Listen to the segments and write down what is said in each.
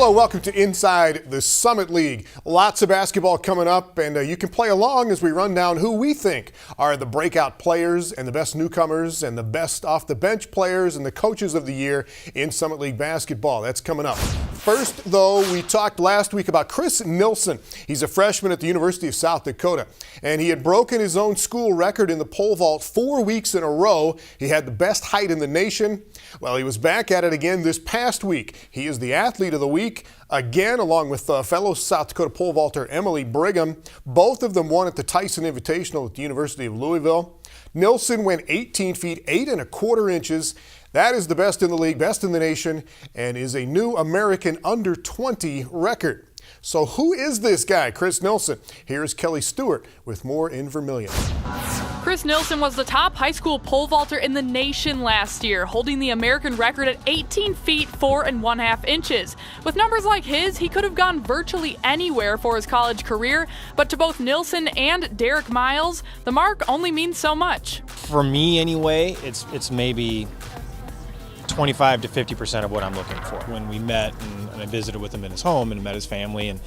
Hello, welcome to Inside the Summit League. Lots of basketball coming up, and you can play along as we run down who we think are the breakout players and the best newcomers and the best off-the-bench players and the coaches of the year in Summit League basketball. That's coming up. First, though, we talked last week about Chris Nilsen. He's a freshman at the University of South Dakota, and he had broken his own school record in the pole vault 4 weeks in a row. He had the best height in the nation. Well, he was back at it again this past week. He is the athlete of the week again, along with fellow South Dakota pole vaulter Emily Brigham. Both of them won at the Tyson Invitational at the University of Louisville. Nilsen went 18 feet 8 1/4 inches. That is the best in the league, best in the nation, and is a new American under 20 record. So who is this guy, Chris Nilsen? Here's Kelly Stewart with more in Vermilion. Chris Nilsen was the top high school pole vaulter in the nation last year, holding the American record at 18 feet 4 1/2 inches. With numbers like his, he could have gone virtually anywhere for his college career, but to both Nilsen and Derek Miles, the mark only means so much. For me anyway, it's maybe 25 to 50% of what I'm looking for. When we met and I visited with him in his home and met his family, and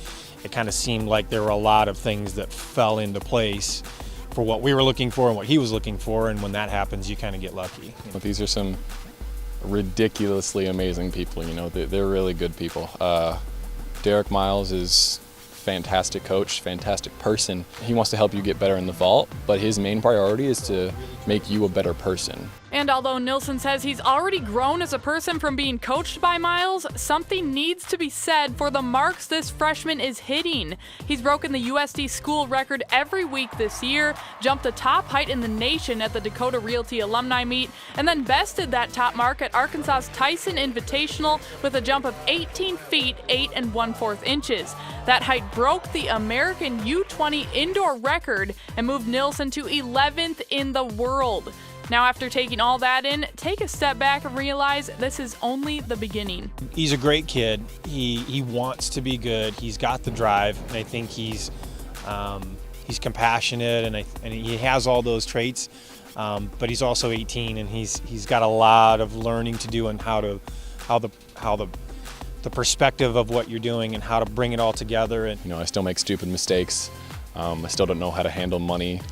it kind of seemed like there were a lot of things that fell into place for what we were looking for and what he was looking for, and when that happens, you kind of get lucky. These are some ridiculously amazing people, you know, they're really good people. Derek Miles is fantastic coach, fantastic person. He wants to help you get better in the vault, but his main priority is to make you a better person. And although Nilsen says he's already grown as a person from being coached by Miles, something needs to be said for the marks this freshman is hitting. He's broken the USD school record every week this year, jumped the top height in the nation at the Dakota Realty Alumni Meet, and then bested that top mark at Arkansas's Tyson Invitational with a jump of 18 feet 8 1/4 inches. That height broke the American U20 indoor record and moved Nilsen to 11th in the world. Now, after taking all that in, take a step back and realize this is only the beginning. He's a great kid. He wants to be good. He's got the drive, and I think he's compassionate, and he has all those traits. But he's also 18, and he's got a lot of learning to do, and how the perspective of what you're doing and how to bring it all together. And you know, I still make stupid mistakes. I still don't know how to handle money.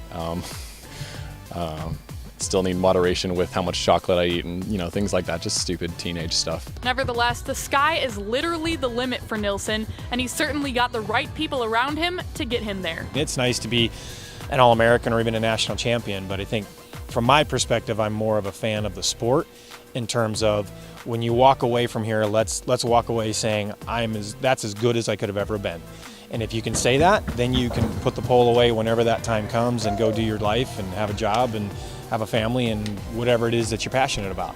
Still need moderation with how much chocolate I eat, and you know, things like that, just stupid teenage stuff. Nevertheless, the sky is literally the limit for Nilsen, and he's certainly got the right people around him to get him there. It's nice to be an All-American or even a national champion, but I think from my perspective, I'm more of a fan of the sport in terms of when you walk away from here, let's walk away saying that's as good as I could have ever been. And if you can say that, then you can put the pole away whenever that time comes and go do your life and have a job and have a family and whatever it is that you're passionate about.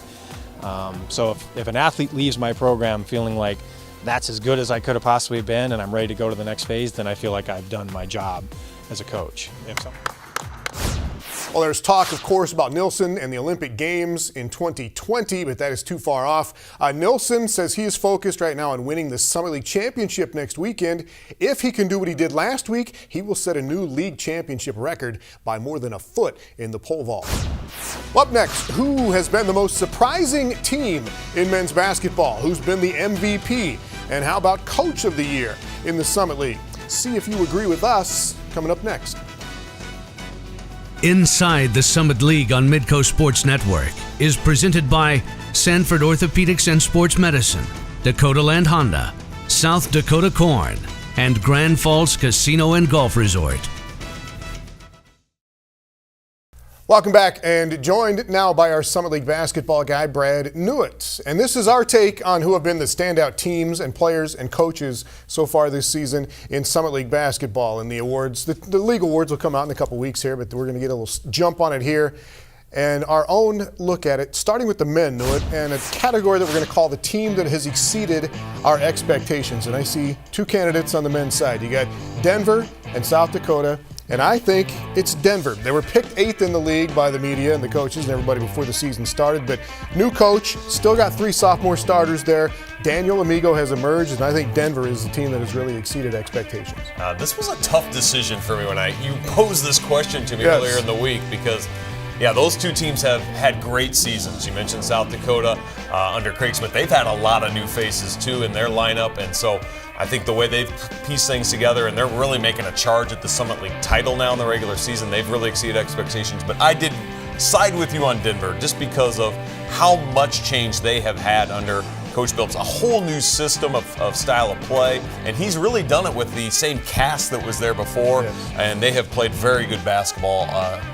So if an athlete leaves my program feeling like that's as good as I could have possibly been and I'm ready to go to the next phase, then I feel like I've done my job as a coach. Well, there's talk, of course, about Nilsen and the Olympic Games in 2020, but that is too far off. Nilsen says he is focused right now on winning the Summit League Championship next weekend. If he can do what he did last week, he will set a new league championship record by more than a foot in the pole vault. Up next, who has been the most surprising team in men's basketball? Who's been the MVP? And how about Coach of the Year in the Summit League? See if you agree with us coming up next. Inside the Summit League on Midco Sports Network is presented by Sanford Orthopedics and Sports Medicine, Dakota Land Honda, South Dakota Corn, and Grand Falls Casino and Golf Resort. Welcome back, and joined now by our Summit League basketball guy, Brad Nuits. And this is our take on who have been the standout teams and players and coaches so far this season in Summit League basketball. And the awards, the league awards will come out in a couple weeks here, but we're going to get a little jump on it here. And our own look at it, starting with the men, Nuit, and a category that we're going to call the team that has exceeded our expectations. And I see two candidates on the men's side. You got Denver and South Dakota. And I think it's Denver. They were picked 8th in the league by the media and the coaches and everybody before the season started. But new coach, still got 3 sophomore starters there. Daniel Amigo has emerged, and I think Denver is the team that has really exceeded expectations. This was a tough decision for me when you posed this question to me earlier in the week, because Yeah, those two teams have had great seasons. You mentioned South Dakota under Craig Smith. They've had a lot of new faces, too, in their lineup. And so I think the way they've pieced things together, and they're really making a charge at the Summit League title now in the regular season, they've really exceeded expectations. But I did side with you on Denver just because of how much change they have had under Coach Phillips, a whole new system of style of play, and he's really done it with the same cast that was there before, and they have played very good basketball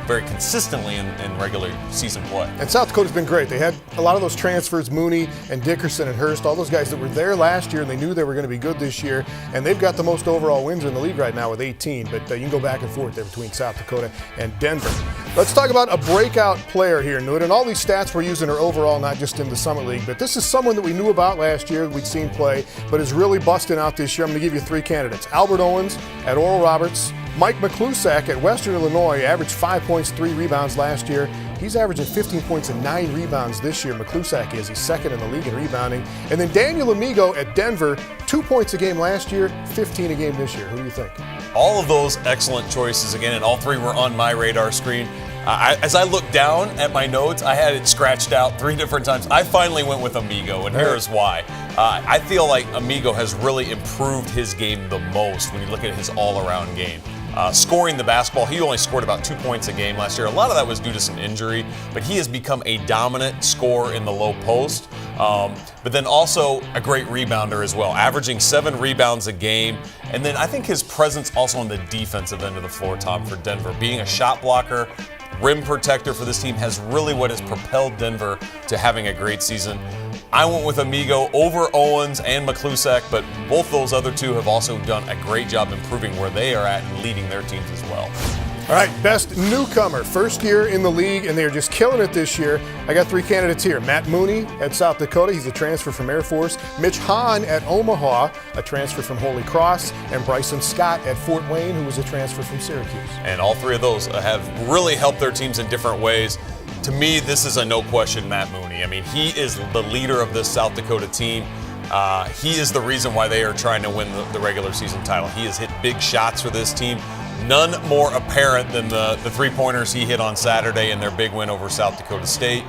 very consistently in regular season play. And South Dakota's been great. They had a lot of those transfers, Mooney and Dickerson and Hurst, all those guys that were there last year, and they knew they were going to be good this year, and they've got the most overall wins in the league right now with 18, but you can go back and forth there between South Dakota and Denver. Let's talk about a breakout player here, Nuit, and all these stats we're using are overall, not just in the Summit League, but this is someone that we knew about last year, we'd seen play, but is really busting out this year. I'm going to give you three candidates. Albert Owens at Oral Roberts, Mike McClusack at Western Illinois, averaged 5 points, 3 rebounds last year. He's averaging 15 points and 9 rebounds this year. McClusack is. He's second in the league in rebounding. And then Daniel Amigo at Denver, 2 points a game last year, 15 a game this year. Who do you think? All of those excellent choices again, and all three were on my radar screen. As I looked down at my notes, I had it scratched out 3 different times. I finally went with Amigo, and here's why. I feel like Amigo has really improved his game the most when you look at his all-around game. Scoring the basketball, he only scored about 2 points a game last year. A lot of that was due to some injury, but he has become a dominant scorer in the low post. But then also a great rebounder as well, averaging 7 rebounds a game. And then I think his presence also on the defensive end of the floor, Tom, for Denver, being a shot blocker, rim protector for this team has really what has propelled Denver to having a great season. I went with Amigo over Owens and McClusack, but both those other two have also done a great job improving where they are at and leading their teams as well. All right, best newcomer, first year in the league, and they're just killing it this year. I got 3 candidates here. Matt Mooney at South Dakota, he's a transfer from Air Force. Mitch Hahn at Omaha, a transfer from Holy Cross. And Bryson Scott at Fort Wayne, who was a transfer from Syracuse. And all 3 of those have really helped their teams in different ways. To me, this is a no-question Matt Mooney. I mean, he is the leader of this South Dakota team. He is the reason why they are trying to win the regular season title. He has hit big shots for this team. None more apparent than the 3-pointers he hit on Saturday in their big win over South Dakota State.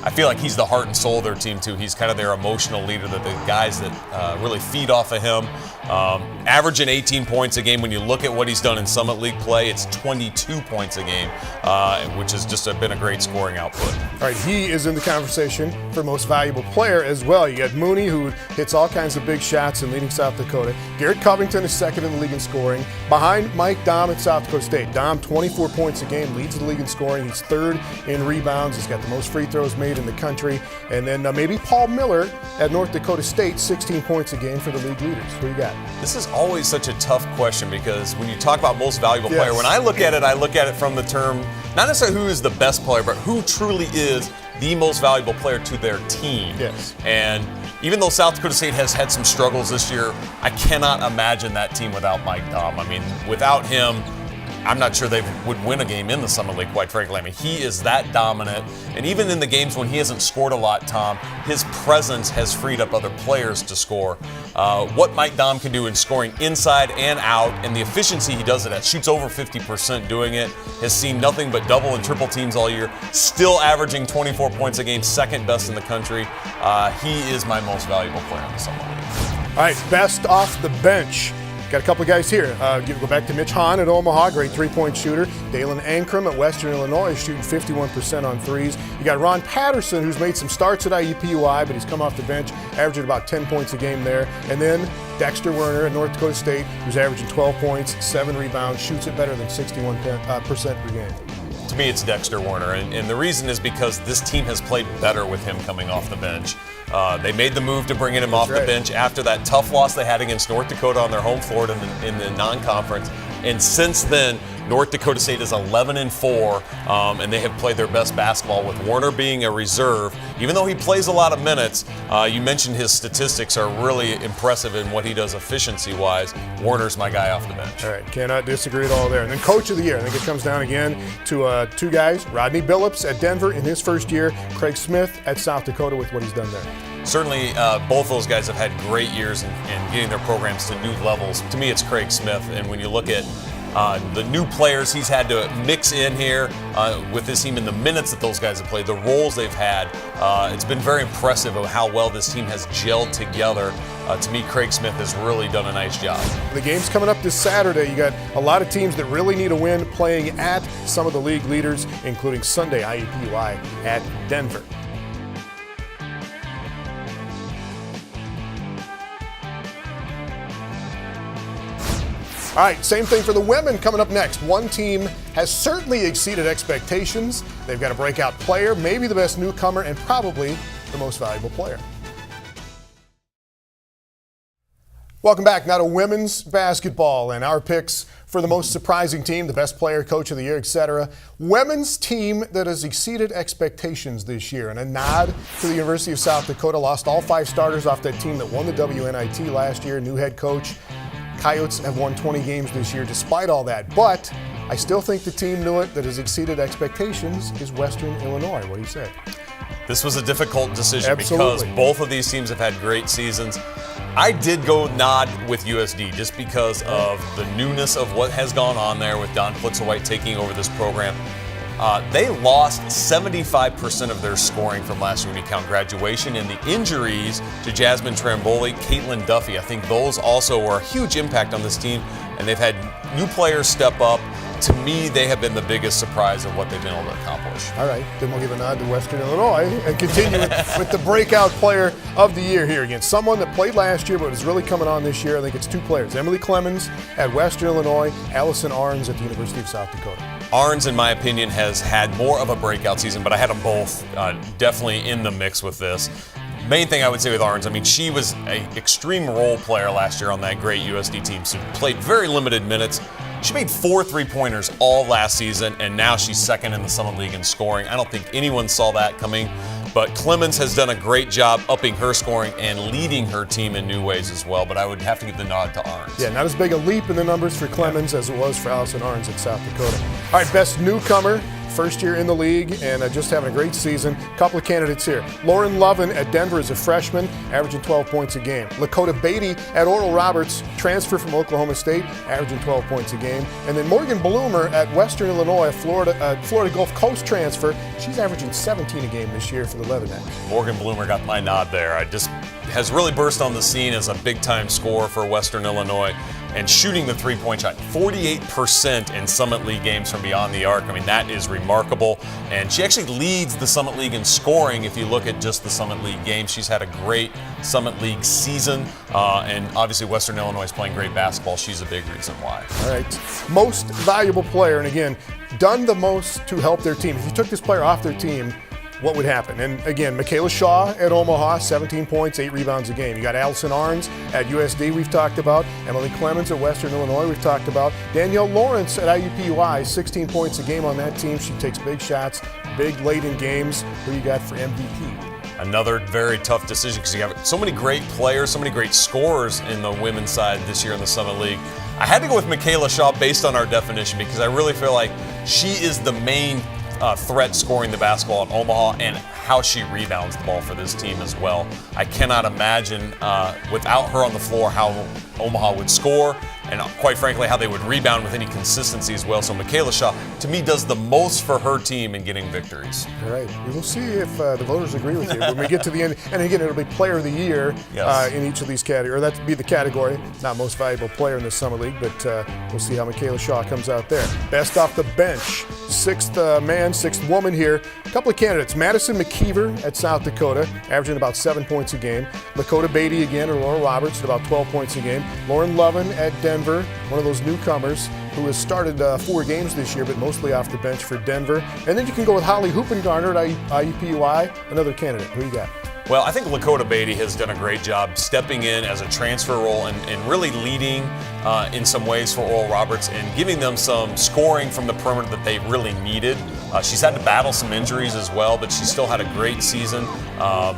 I feel like he's the heart and soul of their team, too. He's kind of their emotional leader, the guys that really feed off of him. Averaging 18 points a game. When you look at what he's done in Summit League play, it's 22 points a game, which has just been a great scoring output. All right, he is in the conversation for most valuable player as well. You got Mooney, who hits all kinds of big shots and leading South Dakota. Garrett Covington is second in the league in scoring. Behind Mike Dahm at South Dakota State. Dahm, 24 points a game, leads the league in scoring. He's third in rebounds. He's got the most free throws made in the country. And then maybe Paul Miller at North Dakota State, 16 points a game for the league leaders. Who you got? This is always such a tough question because when you talk about most valuable player, when I look at it from the term, not necessarily who is the best player, but who truly is the most valuable player to their team. Yes. And even though South Dakota State has had some struggles this year, I cannot imagine that team without Mike Dahm. I mean, without him, I'm not sure they would win a game in the Summit League, quite frankly. I mean, he is that dominant. And even in the games when he hasn't scored a lot, Tom, his presence has freed up other players to score. What Mike Dahm can do in scoring inside and out, and the efficiency he does it at, shoots over 50% doing it, has seen nothing but double and triple teams all year, still averaging 24 points a game, second best in the country. He is my most valuable player in the Summit League. All right, best off the bench. Got a couple of guys here. Go back to Mitch Hahn at Omaha, great 3-point shooter. Dalen Ankrum at Western Illinois, shooting 51% on threes. You got Ron Patterson, who's made some starts at IUPUI, but he's come off the bench, averaging about 10 points a game there. And then Dexter Werner at North Dakota State, who's averaging 12 points, 7 rebounds, shoots it better than 61% per game. To me, it's Dexter Werner, and the reason is because this team has played better with him coming off the bench. They made the move to bringing him off the bench after that tough loss they had against North Dakota on their home floor in the non-conference. And since then, North Dakota State is 11-4, and they have played their best basketball with Werner being a reserve. Even though he plays a lot of minutes, you mentioned his statistics are really impressive in what he does efficiency-wise. Werner's my guy off the bench. All right, cannot disagree at all there. And then Coach of the Year, I think it comes down again to 2 guys. Rodney Billups at Denver in his first year, Craig Smith at South Dakota with what he's done there. Certainly, both those guys have had great years in getting their programs to new levels. To me, it's Craig Smith, and when you look at The new players he's had to mix in here with this team, and the minutes that those guys have played, the roles they've had. It's been very impressive of how well this team has gelled together. To me, Craig Smith has really done a nice job. The game's coming up this Saturday. You got a lot of teams that really need a win playing at some of the league leaders, including Sunday IUPUI at Denver. All right, same thing for the women coming up next. One team has certainly exceeded expectations. They've got a breakout player, maybe the best newcomer, and probably the most valuable player. Welcome back. Now to women's basketball and our picks for the most surprising team, the best player, coach of the year, etc. Women's team that has exceeded expectations this year. And a nod to the University of South Dakota. Lost all 5 starters off that team that won the WNIT last year. New head coach. Coyotes have won 20 games this year despite all that. But I still think the team knew it that has exceeded expectations is Western Illinois. What do you say? This was a difficult decision Absolutely. because both of these teams have had great seasons. I did go nod with USD just because of the newness of what has gone on there with Don Plitzowhite taking over this program. They lost 75% of their scoring from last year when you count graduation, and the injuries to Jasmine Tramboli, Caitlin Duffy, I think those also were a huge impact on this team, and they've had new players step up. To me, they have been the biggest surprise of what they've been able to accomplish. All right, then we'll give a nod to Western Illinois and continue with the breakout player of the year here again. Someone that played last year but is really coming on this year. I think it's 2 players. Emily Clemens at Western Illinois, Allison Arns at the University of South Dakota. Arns, in my opinion, has had more of a breakout season, but I had them both definitely in the mix with this. Main thing I would say with Arns, I mean, she was an extreme role player last year on that great USD team, so played very limited minutes. She made 4 3-pointers all last season, and now she's second in the Summit League in scoring. I don't think anyone saw that coming, but Clemens has done a great job upping her scoring and leading her team in new ways as well, but I would have to give the nod to Arns. Yeah, not as big a leap in the numbers for Clemens as it was for Allison Arns at South Dakota. All right, best newcomer. First year in the league and just having a great season. Couple of candidates here. Lauren Lovin at Denver as a freshman, averaging 12 points a game. Lakota Beatty at Oral Roberts, transfer from Oklahoma State, averaging 12 points a game. And then Morgan Bloomer at Western Illinois, Florida Gulf Coast transfer. She's averaging 17 a game this year for the Leathernecks. Morgan Bloomer got my nod there. Has really burst on the scene as a big-time scorer for Western Illinois and shooting the three-point shot. 48% in Summit League games from beyond the arc. I mean, that is remarkable. And she actually leads the Summit League in scoring if you look at just the Summit League games. She's had a great Summit League season. And obviously Western Illinois is playing great basketball. She's a big reason why. All right. Most valuable player, and again, done the most to help their team. If you took this player off their team, what would happen? And again, Michaela Shaw at Omaha, 17 points, 8 rebounds a game. You got Allison Arns at USD, we've talked about. Emily Clemens at Western Illinois, we've talked about. Danielle Lawrence at IUPUI, 16 points a game on that team. She takes big shots, big late in games. Who you got for MVP? Another very tough decision because you have so many great players, so many great scorers in the women's side this year in the Summit League. I had to go with Michaela Shaw based on our definition because I really feel like she is the main threat scoring the basketball at Omaha and how she rebounds the ball for this team as well. I cannot imagine without her on the floor how Omaha would score and quite frankly how they would rebound with any consistency as well. So Michaela Shaw, to me, does the most for her team in getting victories. All right. We will see if the voters agree with you when we get to the end. And again, it'll be player of the year in each of these categories. Or that'd be the category, not most valuable player in the Summer League, but we'll see how Michaela Shaw comes out there. Best off the bench. Sixth man, sixth woman here. A couple of candidates. Madison McKeever at South Dakota, averaging about 7 points a game. Lakota Beatty again, or Laura Roberts at about 12 points a game. Lauren Lovin at Denver, one of those newcomers who has started 4 games this year, but mostly off the bench for Denver. And then you can go with Holly Hoopengarner at IUPUI, another candidate. Who you got? Well, I think Lakota Beatty has done a great job stepping in as a transfer role and really leading in some ways for Oral Roberts and giving them some scoring from the perimeter that they really needed. She's had to battle some injuries as well, but she still had a great season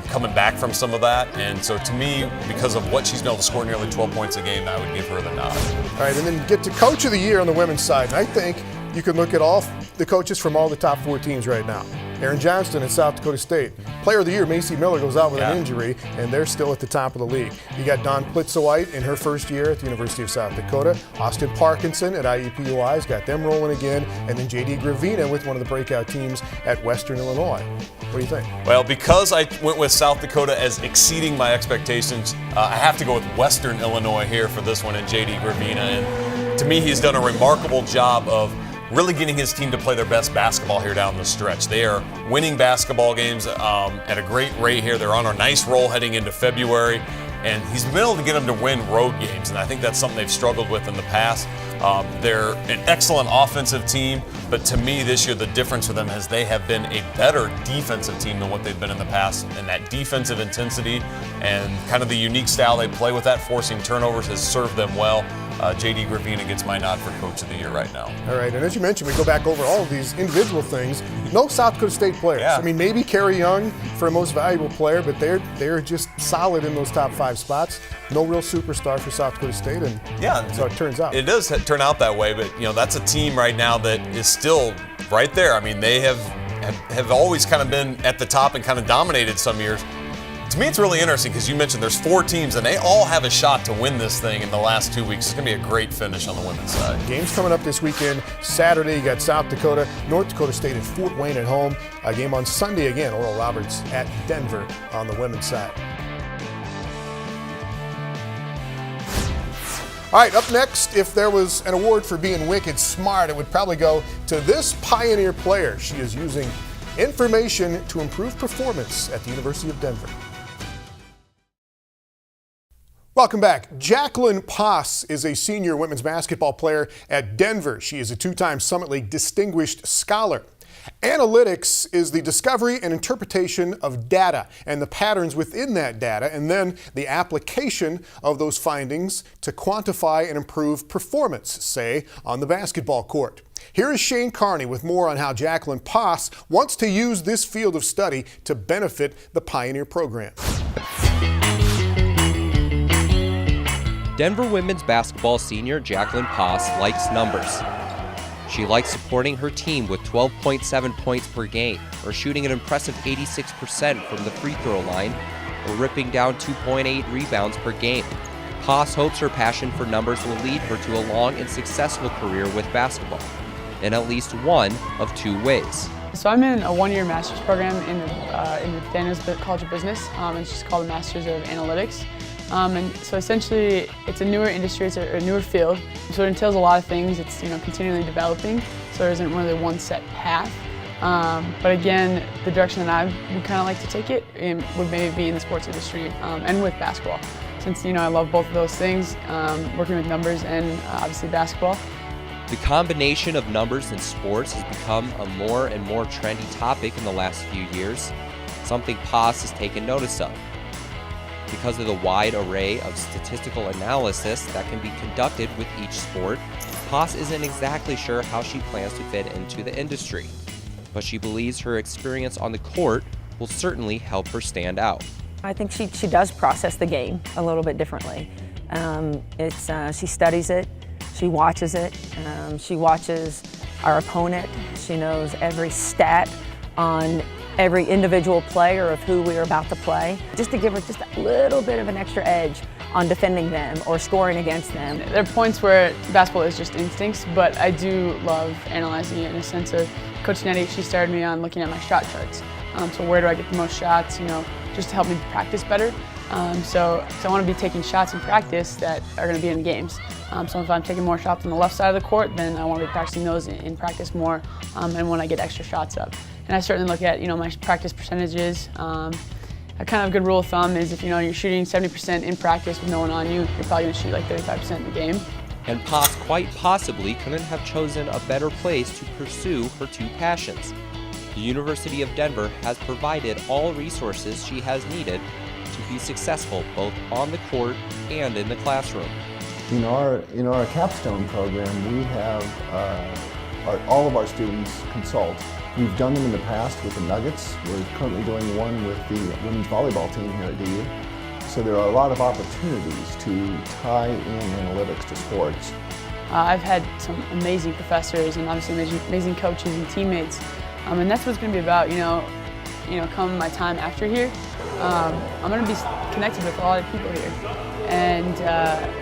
coming back from some of that. And so to me, because of what she's been able to score nearly 12 points a game, I would give her the nod. All right, and then get to Coach of the Year on the women's side. And I think you can look at all the coaches from all the top 4 teams right now. Aaron Johnston at South Dakota State. Player of the Year, Macy Miller, goes out with an injury, and they're still at the top of the league. You got Dawn Plitzowite in her first year at the University of South Dakota. Austin Parkinson at IUPUI's got them rolling again. And then J.D. Gravina with one of the breakout teams at Western Illinois. What do you think? Well, because I went with South Dakota as exceeding my expectations, I have to go with Western Illinois here for this one and J.D. Gravina. And to me, he's done a remarkable job of really getting his team to play their best basketball here down the stretch. They are winning basketball games at a great rate here. They're on a nice roll heading into February, and he's been able to get them to win road games, and I think that's something they've struggled with in the past. They're an excellent offensive team, but to me this year the difference for them is they have been a better defensive team than what they've been in the past, and that defensive intensity and kind of the unique style they play with that, forcing turnovers, has served them well. J.D. Gravina gets my nod for Coach of the Year right now. All right, and as you mentioned, we go back over all of these individual things. No South Dakota State players. Yeah. I mean, maybe Kerry Young for a most valuable player, but they're just solid in those top 5 spots. No real superstar for South Dakota State, and that's how it turns out. It does turn out that way, but that's a team right now that is still right there. I mean, they have always kind of been at the top and kind of dominated some years. To me, it's really interesting because you mentioned there's 4 teams, and they all have a shot to win this thing in the last 2 weeks. It's going to be a great finish on the women's side. Games coming up this weekend. Saturday, you got South Dakota, North Dakota State at Fort Wayne at home. A game on Sunday again, Oral Roberts at Denver on the women's side. All right, up next, if there was an award for being wicked smart, it would probably go to this pioneer player. She is using information to improve performance at the University of Denver. Welcome back. Jacqueline Poss is a senior women's basketball player at Denver. She is a 2-time Summit League Distinguished Scholar. Analytics is the discovery and interpretation of data and the patterns within that data, and then the application of those findings to quantify and improve performance, say, on the basketball court. Here is Shane Carney with more on how Jacqueline Poss wants to use this field of study to benefit the Pioneer program. Denver women's basketball senior Jacqueline Poss likes numbers. She likes supporting her team with 12.7 points per game, or shooting an impressive 86% from the free throw line, or ripping down 2.8 rebounds per game. Poss hopes her passion for numbers will lead her to a long and successful career with basketball, in at least one of 2 ways. So I'm in a 1-year master's program in the Daniels College of Business. It's just called the Masters of Analytics. And so essentially, it's a newer industry, it's a newer field. So it entails a lot of things. It's continually developing, so there isn't really one set path. But again, the direction that I would kind of like to take it would maybe be in the sports industry and with basketball. Since I love both of those things, working with numbers and obviously basketball. The combination of numbers and sports has become a more and more trendy topic in the last few years, something Poss has taken notice of. Because of the wide array of statistical analysis that can be conducted with each sport, Poss isn't exactly sure how she plans to fit into the industry, but she believes her experience on the court will certainly help her stand out. I think she does process the game a little bit differently. She studies it, she watches it, she watches our opponent, she knows every stat on every individual player of who we're about to play, just to give her just a little bit of an extra edge on defending them or scoring against them. There are points where basketball is just instincts, but I do love analyzing it in a sense of Coach Nettie, she started me on looking at my shot charts. So where do I get the most shots, just to help me practice better. So I want to be taking shots in practice that are going to be in games. So if I'm taking more shots on the left side of the court, then I want to be practicing those in practice more and when I get extra shots up. And I certainly look at my practice percentages. A kind of good rule of thumb is if you're shooting 70% in practice with no one on you, you're probably going to shoot like 35% in the game. And Poss quite possibly couldn't have chosen a better place to pursue her 2 passions. The University of Denver has provided all resources she has needed to be successful both on the court and in the classroom. In our capstone program, we have all of our students consult. We've done them in the past with the Nuggets. We're currently doing one with the women's volleyball team here at DU. So there are a lot of opportunities to tie in analytics to sports. I've had some amazing professors and obviously amazing coaches and teammates And that's what it's going to be about. Come my time after here, I'm going to be connected with a lot of people here, and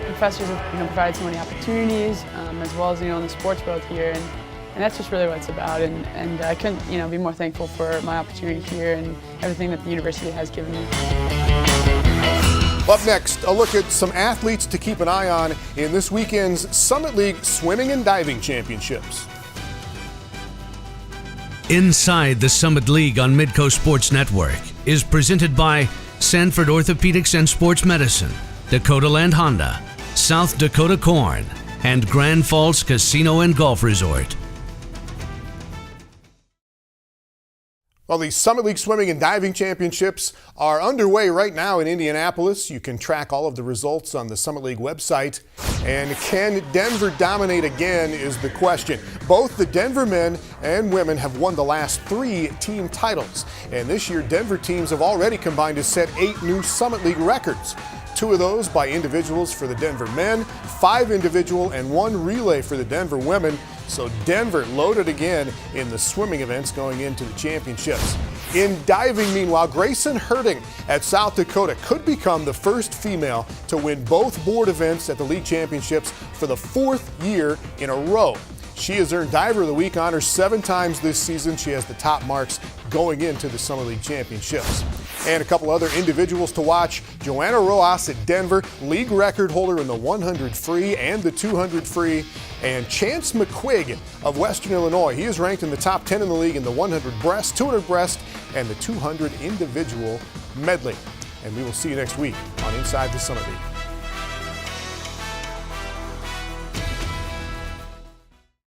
professors have provided so many opportunities, as well as in the sports world here, and that's just really what it's about. And I couldn't be more thankful for my opportunity here and everything that the university has given me. Up next, a look at some athletes to keep an eye on in this weekend's Summit League Swimming and Diving Championships. Inside the Summit League on Midco Sports Network is presented by Sanford Orthopedics and Sports Medicine, Dakota Land Honda, South Dakota Corn, and Grand Falls Casino and Golf Resort. Well, the Summit League Swimming and Diving Championships are underway right now in Indianapolis. You can track all of the results on the Summit League website. And can Denver dominate again is the question. Both the Denver men and women have won the last 3 team titles. And this year, Denver teams have already combined to set 8 new Summit League records. 2 of those by individuals for the Denver men, 5 individual and 1 relay for the Denver women. So Denver loaded again in the swimming events going into the championships. In diving, meanwhile, Grayson Herding at South Dakota could become the first female to win both board events at the league championships for the 4th year in a row. She has earned Diver of the Week honors 7 times this season. She has the top marks going into the Summer League Championships. And a couple other individuals to watch. Joanna Rojas at Denver, league record holder in the 100 free and the 200 free. And Chance McQuigg of Western Illinois. He is ranked in the top 10 in the league in the 100 breast, 200 breast, and the 200 individual medley. And we will see you next week on Inside the Summit League.